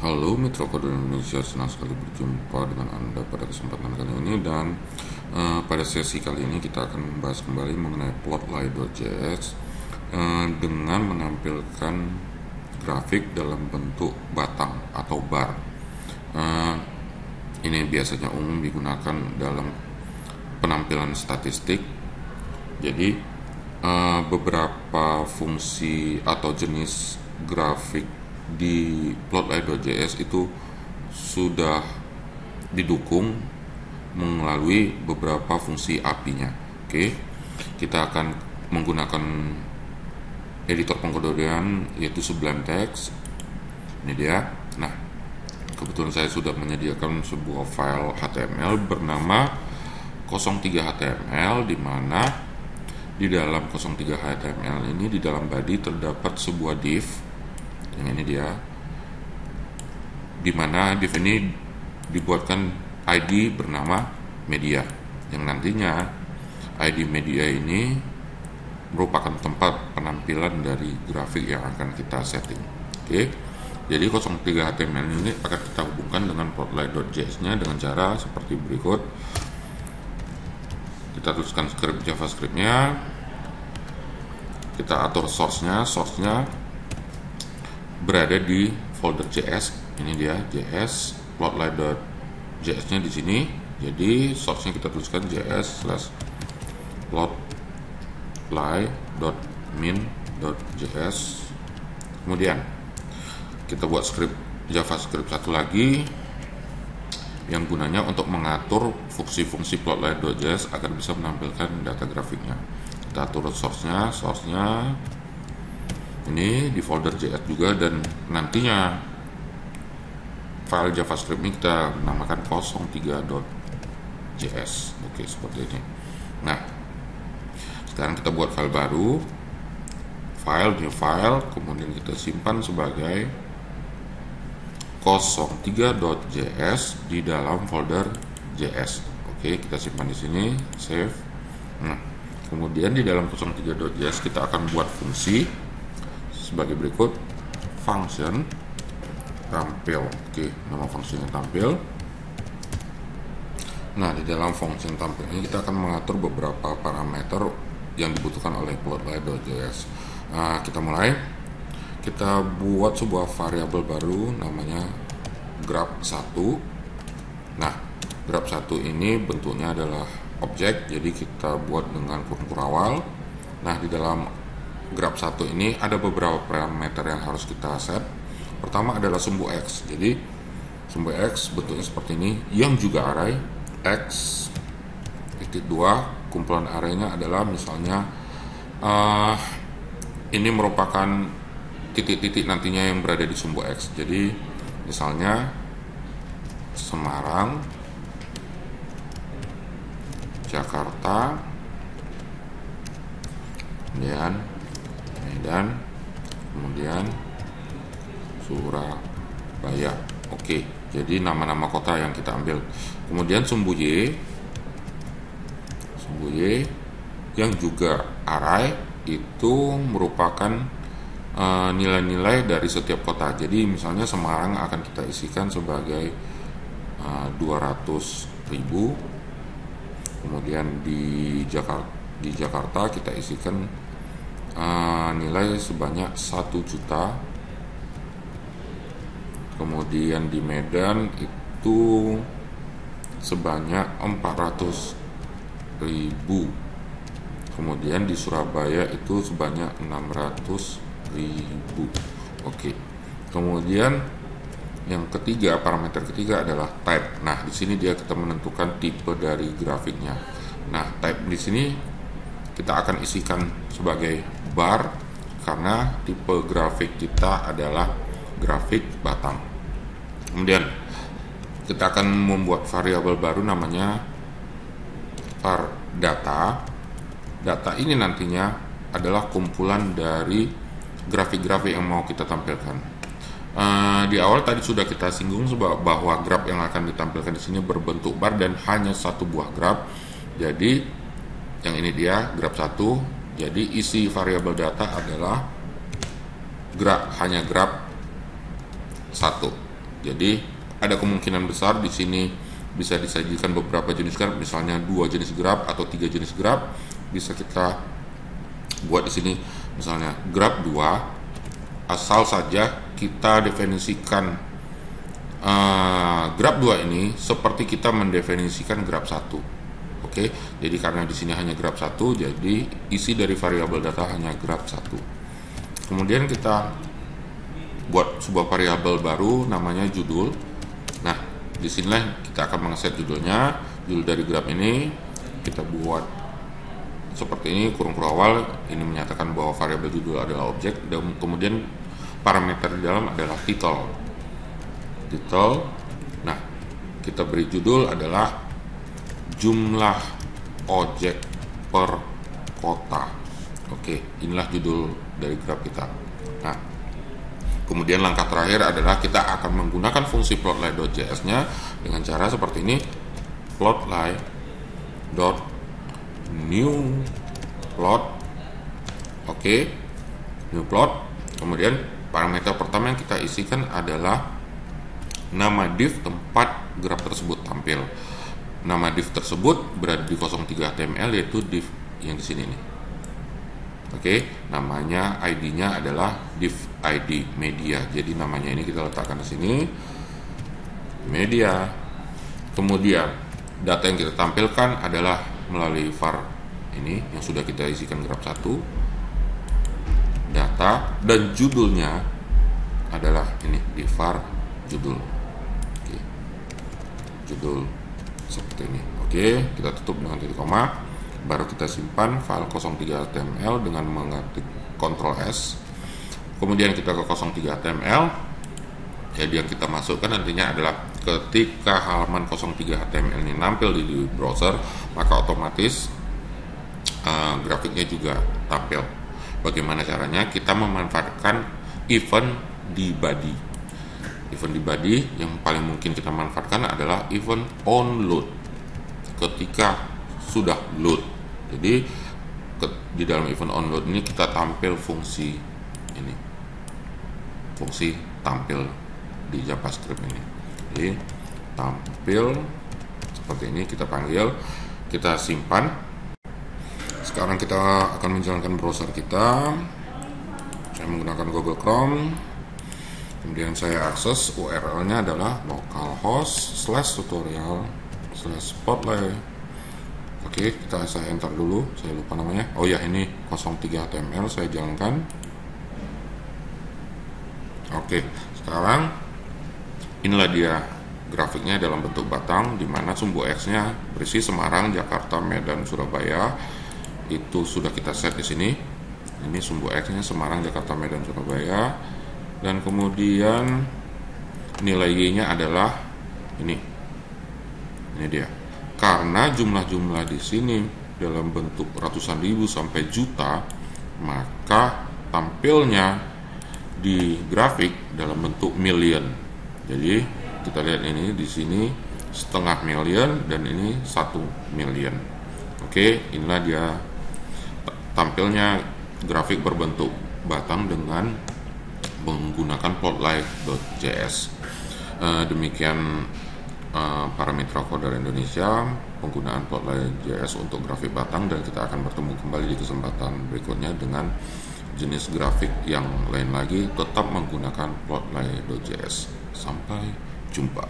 Halo Mitra Kode Indonesia, senang sekali berjumpa dengan Anda pada kesempatan kali ini. Dan pada sesi kali ini kita akan membahas kembali mengenai Plotly.js dengan menampilkan grafik dalam bentuk batang atau bar. Ini biasanya umum digunakan dalam penampilan statistik. Jadi beberapa fungsi atau jenis grafik di Plotly.js itu sudah didukung melalui beberapa fungsi API-nya. Oke, kita akan menggunakan editor pengkodean yaitu Sublime Text. Ini dia. Nah, kebetulan saya sudah menyediakan sebuah file HTML bernama 03HTML, di mana di dalam 03HTML ini di dalam body terdapat sebuah div. Yang ini dia, dimana div ini dibuatkan ID bernama media, yang nantinya ID media ini merupakan tempat penampilan dari grafik yang akan kita setting. Oke, jadi 03HTML ini akan kita hubungkan dengan Plotly.js nya dengan cara seperti berikut. Kita tuliskan script JavaScript-nya, kita atur source-nya berada di folder JS. Ini dia JS, Plotly.js-nya di sini. Jadi source-nya kita tuliskan js/plotly.min.js. Kemudian kita buat script JavaScript satu lagi yang gunanya untuk mengatur fungsi-fungsi Plotly.js agar bisa menampilkan data grafiknya. Kita atur source-nya ini di folder JS juga, dan nantinya file JavaScript ini kita namakan 03.js. Oke, seperti ini. Nah, sekarang kita buat file baru, new file, kemudian kita simpan sebagai 03.js di dalam folder JS. Oke, kita simpan di sini, save. Nah, kemudian di dalam 03.js kita akan buat fungsi sebagai berikut. Function tampil. Oke, nama fungsinya tampil. Nah, di dalam function tampil ini kita akan mengatur beberapa parameter yang dibutuhkan oleh Plotly.js. Nah, kita mulai. Kita buat sebuah variabel baru namanya grab1. Nah, grab1 ini bentuknya adalah objek, jadi kita buat dengan kurung awal. Nah, di dalam grab1 ini ada beberapa parameter yang harus kita set. Pertama adalah sumbu X. Jadi sumbu X bentuknya seperti ini, yang juga array X titik 2. Kumpulan arraynya adalah misalnya ini merupakan titik-titik nantinya yang berada di sumbu X. Jadi misalnya Semarang, Jakarta, kemudian Medan, kemudian Surabaya. Oke, jadi nama-nama kota yang kita ambil. Kemudian sumbu Y yang juga array itu merupakan nilai-nilai dari setiap kota. Jadi misalnya Semarang akan kita isikan sebagai 200.000. Kemudian di Jakarta kita isikan nilai sebanyak 1 juta. Kemudian di Medan itu sebanyak 400.000. Kemudian di Surabaya itu sebanyak 600.000. Oke. Kemudian yang ketiga, parameter ketiga adalah type. Nah, di sini dia kita menentukan tipe dari grafiknya. Nah, type di sini kita akan isikan sebagai bar karena tipe grafik kita adalah grafik batang. Kemudian kita akan membuat variabel baru namanya var data. Data ini nantinya adalah kumpulan dari grafik-grafik yang mau kita tampilkan. Di awal tadi sudah kita singgung bahwa graf yang akan ditampilkan di sini berbentuk bar dan hanya satu buah graf. Jadi yang ini dia graf 1. Jadi isi variabel data adalah hanya graf 1. Jadi ada kemungkinan besar di sini bisa disajikan beberapa jenis graph, misalnya 2 jenis graph atau 3 jenis graph. Bisa kita buat di sini misalnya graph 2, asal saja kita definisikan graph 2 ini seperti kita mendefinisikan graph 1. Oke, jadi karena di sini hanya graph 1, jadi isi dari variabel data hanya graph 1. Kemudian kita buat sebuah variabel baru namanya judul. Nah, disinilah kita akan mengset judulnya. Judul dari graph ini kita buat seperti ini, kurung awal. Ini menyatakan bahwa variabel judul adalah objek, dan kemudian parameter di dalam adalah title. Nah, kita beri judul adalah jumlah ojek per kota. Oke, inilah judul dari graph kita. Nah, kemudian langkah terakhir adalah kita akan menggunakan fungsi plotly.js-nya dengan cara seperti ini. Plotly.new plot. Oke, new plot. Kemudian parameter pertama yang kita isikan adalah nama div tempat graf tersebut tampil. Nama div tersebut berada di 03 HTML, yaitu div yang di sini nih. Oke, namanya ID-nya adalah div ID media. Jadi namanya ini kita letakkan di sini, media. Kemudian data yang kita tampilkan adalah melalui var ini yang sudah kita isikan graf 1, data, dan judulnya adalah ini di var judul. Oke, judul seperti ini. Oke, kita tutup dengan titik koma. Baru kita simpan file 03 HTML dengan mengetik Ctrl S. Kemudian kita ke 03 HTML. Jadi yang kita masukkan nantinya adalah ketika halaman 03 HTML ini nampil di browser, maka otomatis grafiknya juga tampil. Bagaimana caranya? Kita memanfaatkan event di body. Event di body yang paling mungkin kita manfaatkan adalah event on load. Ketika sudah load, jadi di dalam event on load ini kita tampil fungsi ini, fungsi tampil di JavaScript ini. Jadi tampil seperti ini, kita panggil, kita simpan. Sekarang kita akan menjalankan browser kita. Saya menggunakan Google Chrome. Kemudian saya akses URL-nya adalah localhost/tutorial/spotlight. Oke, saya enter dulu, saya lupa namanya. Oh ya, ini 03 HTML saya jalankan. Oke, sekarang inilah dia grafiknya dalam bentuk batang, di mana sumbu X-nya berisi Semarang, Jakarta, Medan, Surabaya. Itu sudah kita set di sini. Ini sumbu X-nya Semarang, Jakarta, Medan, Surabaya. Dan kemudian nilai Y-nya adalah ini. Ini dia. Karena jumlah-jumlah di sini dalam bentuk ratusan ribu sampai juta, maka tampilnya di grafik dalam bentuk million. Jadi kita lihat ini di sini 0,5 million dan ini 1 million. Oke, inilah dia tampilnya grafik berbentuk batang dengan menggunakan plotly.js. Demikian para mitra coder Indonesia, penggunaan plotly.js untuk grafik batang, dan kita akan bertemu kembali di kesempatan berikutnya dengan jenis grafik yang lain lagi, tetap menggunakan plotly.js. Sampai jumpa.